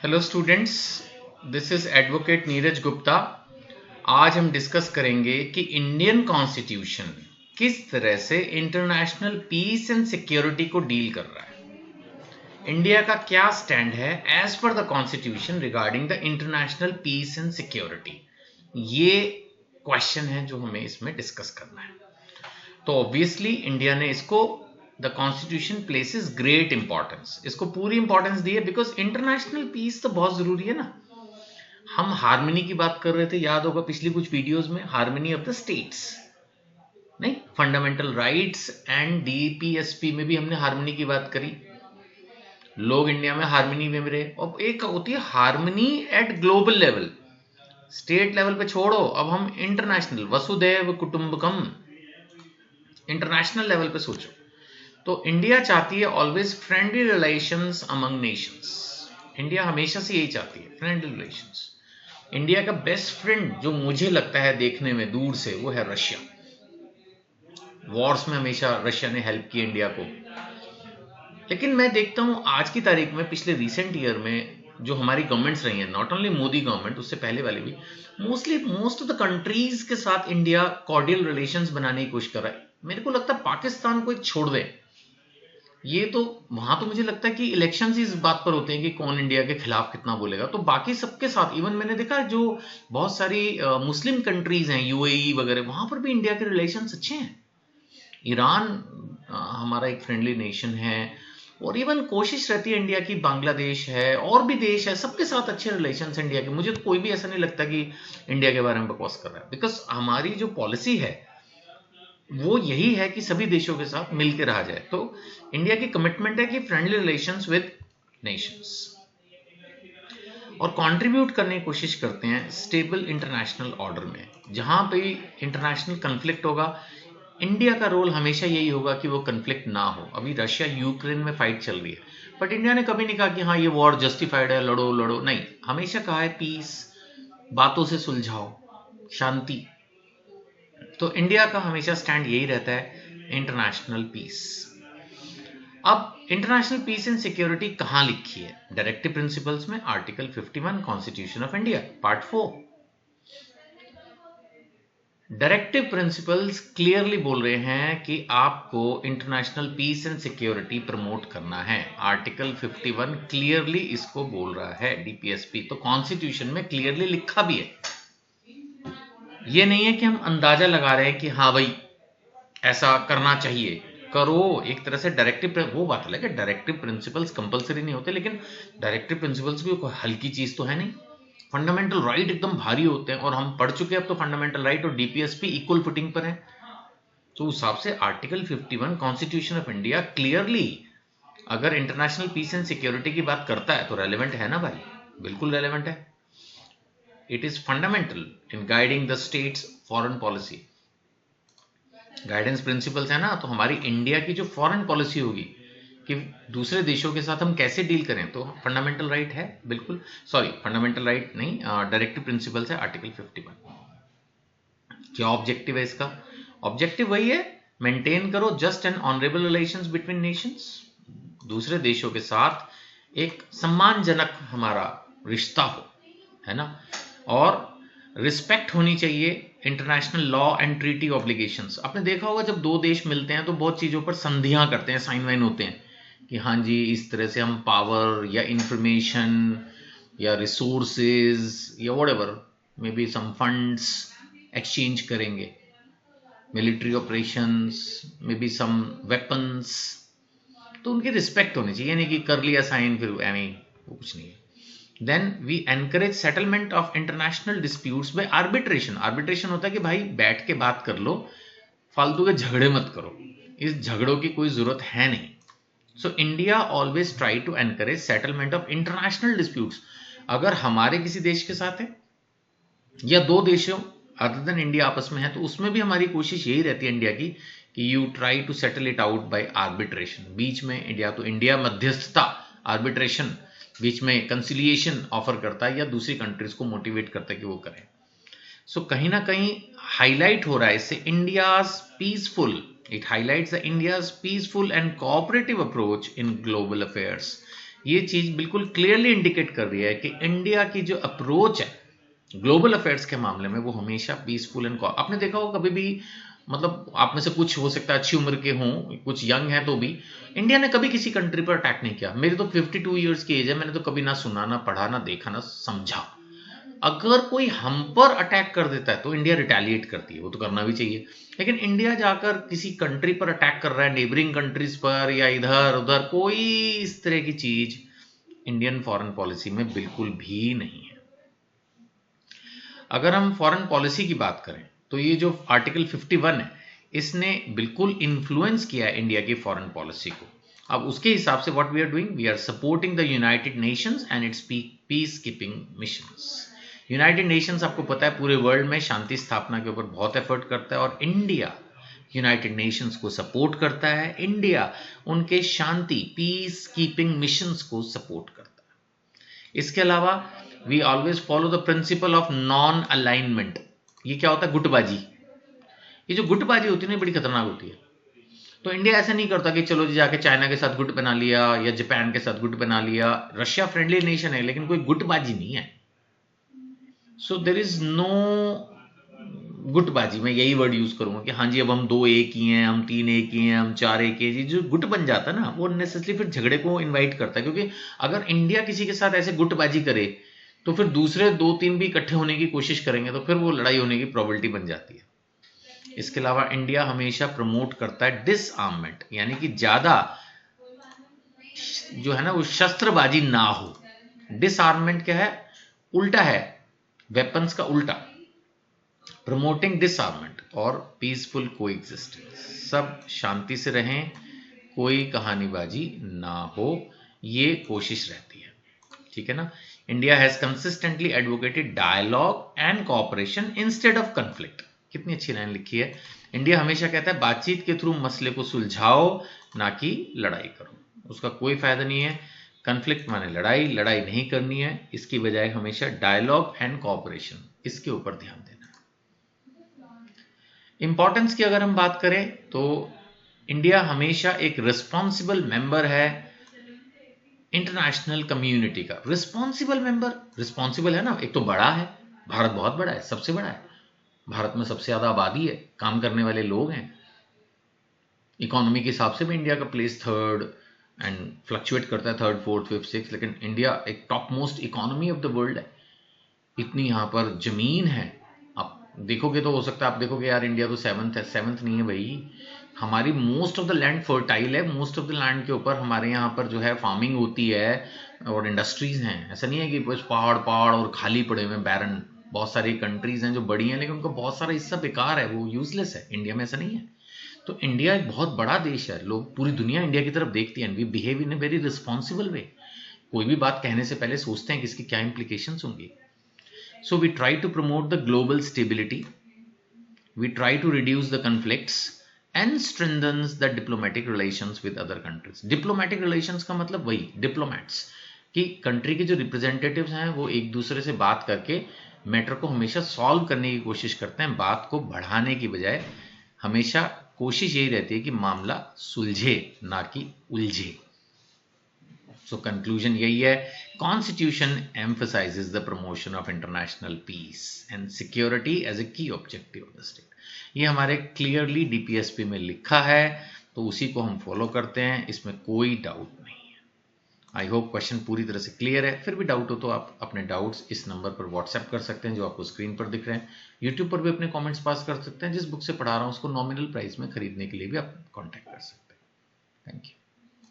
Hello students, this is advocate Neeraj Gupta. आज हम discuss करेंगे कि इंडियन कॉन्स्टिट्यूशन किस तरह से इंटरनेशनल पीस एंड सिक्योरिटी को डील कर रहा है। इंडिया का क्या स्टैंड है एज पर the constitution regarding the international peace and security. ये क्वेश्चन है जो हमें इसमें डिस्कस करना है। तो ऑब्वियसली इंडिया ने इसको the constitution places great importance, इसको पूरी इंपॉर्टेंस दी है बिकॉज इंटरनेशनल पीस तो बहुत जरूरी है ना। हम हार्मनी की बात कर रहे थे, याद होगा पिछली कुछ वीडियोस में, हार्मनी ऑफ द स्टेट्स, नहीं फंडामेंटल राइट्स एंड डीपीएसपी में भी हमने हार्मनी की बात करी। लोग इंडिया में हार्मनी में रहे। और एक होती है harmony eight global level, state level पे छोड़ो, अब हम इंटरनेशनल वसुदैव कुटुंबकम इंटरनेशनल लेवल पे सोचो। तो इंडिया चाहती है always friendly relations among Nations. India हमेशा से यही चाहती है, फ्रेंडली रिलेशंस। इंडिया का बेस्ट फ्रेंड जो मुझे लगता है देखने में दूर से, वो है रशिया। वॉर्स में हमेशा रशिया ने हेल्प की इंडिया को। लेकिन मैं देखता हूं आज की तारीख में, पिछले रिसेंट ईयर में जो हमारी गवर्नमेंट्स रही हैं, नॉट ओनली मोदी गवर्नमेंट, उससे पहले वाले भी, मोस्ट ऑफ द कंट्रीज के साथ इंडिया कॉर्डियल रिलेशंस बनाने की कोशिश कर रहा है। मेरे को लगता है पाकिस्तान को एक छोड़ दे, ये तो वहां तो मुझे लगता है कि इलेक्शन इस बात पर होते हैं कि कौन इंडिया के खिलाफ कितना बोलेगा। तो बाकी सबके साथ, इवन मैंने देखा जो बहुत सारी मुस्लिम कंट्रीज हैं, यूएई वगैरह, वहां पर भी इंडिया के रिलेशंस अच्छे हैं। ईरान हमारा एक फ्रेंडली नेशन है, और इवन कोशिश रहती है इंडिया की, बांग्लादेश है और भी देश है, सबके साथ अच्छे रिलेशंस इंडिया के। मुझे तो कोई भी ऐसा नहीं लगता कि इंडिया के बारे में बकवास कर रहा है, बिकॉज हमारी जो पॉलिसी है वो यही है कि सभी देशों के साथ मिलकर रहा जाए। तो इंडिया की कमिटमेंट है कि फ्रेंडली रिलेशंस विद नेशंस, और कंट्रीब्यूट करने की कोशिश करते हैं स्टेबल इंटरनेशनल ऑर्डर में। जहां पे इंटरनेशनल कन्फ्लिक्ट होगा, इंडिया का रोल हमेशा यही होगा कि वो कन्फ्लिक्ट ना हो। अभी रशिया यूक्रेन में फाइट चल रही है, बट इंडिया ने कभी नहीं कहा कि हाँ ये वॉर जस्टिफाइड है, लड़ो लड़ो, नहीं। हमेशा कहा है पीस, बातों से सुलझाओ, शांति। तो इंडिया का हमेशा स्टैंड यही रहता है, इंटरनेशनल पीस। अब इंटरनेशनल पीस एंड सिक्योरिटी कहां लिखी है? डायरेक्टिव प्रिंसिपल्स में, article 51 constitution of India part 4। Directive principles clearly बोल रहे हैं कि आपको international peace and security promote करना है। आर्टिकल 51 क्लियरली इसको बोल रहा है, डीपीएसपी तो कॉन्स्टिट्यूशन में क्लियरली लिखा भी है। ये नहीं है कि हम अंदाजा लगा रहे हैं कि हाँ भाई ऐसा करना चाहिए, करो। एक तरह से डायरेक्टिव, वो बात अलग है, डायरेक्टिव प्रिंसिपल्स कंपलसरी नहीं होते, लेकिन डायरेक्टिव प्रिंसिपल्स भी कोई हल्की चीज तो है नहीं। फंडामेंटल राइट एकदम भारी होते हैं, और हम पढ़ चुके हैं अब तो फंडामेंटल राइट और डीपीएसपी इक्वल फुटिंग पर है। तो उस हिसाब से article 51 constitution of India clearly अगर इंटरनेशनल पीस एंड सिक्योरिटी की बात करता है तो रेलिवेंट है ना भाई, बिल्कुल रेलिवेंट है। It is fundamental in guiding the states foreign policy. Guidance principles है ना, तो हमारी इंडिया की जो फॉरेन पॉलिसी होगी कि दूसरे देशों के साथ हम कैसे डील करें, तो फंडामेंटल राइट है बिल्कुल। सॉरी, फंडामेंटल राइट नहीं, डायरेक्टिव प्रिंसिपल्स है आर्टिकल 51। क्या ऑब्जेक्टिव है इसका? ऑब्जेक्टिव वही है, मेंटेन करो just and honourable relations between Nations. दूसरे देशों के साथ एक सम्मानजनक हमारा रिश्ता हो, है ना, और रिस्पेक्ट होनी चाहिए international law and treaty obligations. आपने देखा होगा जब दो देश मिलते हैं तो बहुत चीजों पर संधियां करते हैं, साइन वाइन होते हैं कि हाँ जी इस तरह से हम पावर या इंफॉर्मेशन या रिसोर्सेज या whatever may be some funds exchange करेंगे, military operations, may be some weapons. तो उनकी रिस्पेक्ट होनी चाहिए, नहीं कि कर लिया साइन फिर यानी वो कुछ नहीं है। Then we encourage settlement of international disputes by arbitration। arbitration होता है कि भाई बैठ के बात कर लो, फालतू के झगड़े मत करो, इस झगड़ों की कोई जरूरत है नहीं। So India always try to encourage settlement of international disputes. अगर हमारे किसी देश के साथ है या दो देशों अदर देन इंडिया आपस में है, तो उसमें भी हमारी कोशिश यही रहती है इंडिया की कि you try to settle it out by arbitration. बीच में इंडिया, तो इंडिया मध्यस्थता, आर्बिट्रेशन, बीच में कंसिलिएशन ऑफर करता है या दूसरी कंट्रीज को मोटिवेट करता है कि वो करें। सो कहीं ना कहीं हाईलाइट हो रहा है इससे India's peaceful, it highlights the India's peaceful and cooperative approach in global affairs. ये चीज बिल्कुल क्लियरली इंडिकेट कर रही है कि इंडिया की जो अप्रोच है ग्लोबल अफेयर्स के मामले में वो हमेशा पीसफुल एंड आपने देखा हो कभी भी, मतलब आप में से कुछ हो सकता है अच्छी उम्र के हों, कुछ यंग हैं, तो भी इंडिया ने कभी किसी कंट्री पर अटैक नहीं किया। मेरी तो 52 ईयर्स की एज है, मैंने तो कभी ना सुना, ना पढ़ा, ना देखा, ना समझा। अगर कोई हम पर अटैक कर देता है तो इंडिया रिटेलिएट करती है, वो तो करना भी चाहिए। लेकिन इंडिया जाकर किसी कंट्री पर अटैक कर रहा है, नेबरिंग कंट्रीज पर या इधर उधर, कोई इस तरह की चीज इंडियन फॉरेन पॉलिसी में बिल्कुल भी नहीं है। अगर हम फॉरेन पॉलिसी की बात करें तो ये जो आर्टिकल 51 है इसने बिल्कुल इन्फ्लुएंस किया है इंडिया की फॉरेन पॉलिसी को। अब उसके हिसाब से what we are doing, we are supporting the United Nations and its peace keeping missions. United Nations आपको पता है पूरे वर्ल्ड में शांति स्थापना के ऊपर बहुत एफर्ट करता है और इंडिया यूनाइटेड नेशंस को सपोर्ट करता है। इंडिया उनके शांति पीस कीपिंग मिशंस को सपोर्ट करता है। इसके अलावा we always follow the principle of non alignment. ये क्या होता है? गुटबाजी। ये जो गुटबाजी होती है ना बड़ी खतरनाक होती है। तो इंडिया ऐसा नहीं करता कि चलो जी जाके चाइना के साथ गुट बना लिया या जापान के साथ गुट बना लिया। रशिया फ्रेंडली नेशन है लेकिन कोई गुटबाजी नहीं है। सो देर इज नो गुटबाजी। मैं यही वर्ड यूज करूंगा कि हाँ जी अब हम 2 एक ही हैं, हम 3 एक ही हैं, हम 4 एक ही हैं। जो गुट बन जाता है ना वो नेसेसरी फिर झगड़े को इनवाइट करता है, क्योंकि अगर इंडिया किसी के साथ ऐसे गुटबाजी करे तो फिर दूसरे 2-3 भी इकट्ठे होने की कोशिश करेंगे तो फिर वो लड़ाई होने की प्रोबेबिलिटी बन जाती है। इसके अलावा इंडिया हमेशा प्रमोट करता है डिसआर्ममेंट, यानी कि ज्यादा जो है ना वो शस्त्रबाजी ना हो। डिसआर्ममेंट क्या है? उल्टा है वेपन्स का उल्टा। प्रमोटिंग डिसआर्ममेंट और पीसफुल कोएग्जिस्टेंस, सब शांति से रहें, कोई कहानीबाजी ना हो, ये कोशिश रहती है। ठीक है ना। India has consistently advocated dialogue and cooperation instead of conflict. कितनी अच्छी लाइन लिखी है। इंडिया हमेशा कहता है बातचीत के थ्रू मसले को सुलझाओ, ना कि लड़ाई करो। उसका कोई फायदा नहीं है। कन्फ्लिक्ट माने लड़ाई, लड़ाई नहीं करनी है। इसकी बजाय हमेशा डायलॉग एंड कोऑपरेशन, इसके ऊपर ध्यान देना है। इंपॉर्टेंस की अगर हम बात करें तो इंडिया हमेशा एक रिस्पॉन्सिबल मेंबर है इंटरनेशनल कम्युनिटी का। रिस्पॉन्सिबल मेंबर, रिस्पॉन्सिबल है ना, एक तो बड़ा है, भारत बहुत बड़ा है, सबसे बड़ा है, भारत में सबसे ज्यादा आबादी है, काम करने वाले लोग हैं। इकोनॉमी के हिसाब से भी इंडिया का प्लेस 3rd एंड फ्लक्चुएट करता है 3rd 4th 5th 6th, लेकिन इंडिया एक top most economy of the world है। इतनी यहाँ पर जमीन है, आप देखोगे तो हो सकता है आप देखोगे यार इंडिया तो 7th है। 7th नहीं है भाई, हमारी most of the land fertile है। मोस्ट ऑफ द लैंड के ऊपर हमारे यहाँ पर जो है फार्मिंग होती है और इंडस्ट्रीज हैं। ऐसा नहीं है कि बस पहाड़ पहाड़ और खाली पड़े हुए बैरन। बहुत सारी कंट्रीज हैं जो बड़ी हैं लेकिन उनका बहुत सारा हिस्सा बेकार है, वो यूजलेस है। इंडिया में ऐसा नहीं है। तो इंडिया एक बहुत बड़ा देश है, लोग पूरी दुनिया इंडिया की तरफ देखती है। And we behave in a very responsible way. कोई भी बात कहने से पहले सोचते हैं कि इसकी क्या इंप्लीकेशंस होंगी। So we try to promote the global stability, we try to reduce the conflicts and strengthens the diplomatic relations with other countries. Diplomatic relations का मतलब वही diplomats कि कंट्री के जो रिप्रेजेंटेटिव्स हैं वो एक दूसरे से बात करके मैटर को हमेशा सॉल्व करने की कोशिश करते हैं, बात को बढ़ाने की बजाय। हमेशा कोशिश यही रहती है कि मामला सुलझे, ना कि उलझे। सो कंक्लूजन यही है, constitution emphasises the promotion of international peace and security as a key objective of the state. ये हमारे क्लियरली डीपीएसपी में लिखा है, तो उसी को हम फॉलो करते हैं, इसमें कोई डाउट नहीं है। आई होप क्वेश्चन पूरी तरह से क्लियर है। फिर भी डाउट हो तो आप अपने डाउट्स इस नंबर पर व्हाट्सएप कर सकते हैं जो आपको स्क्रीन पर दिख रहे हैं। यूट्यूब पर भी अपने कॉमेंट्स पास कर सकते हैं। जिस बुक से पढ़ा रहा हूँ उसको नॉमिनल प्राइस में खरीदने के लिए भी आप कॉन्टैक्ट कर सकते हैं। Thank you.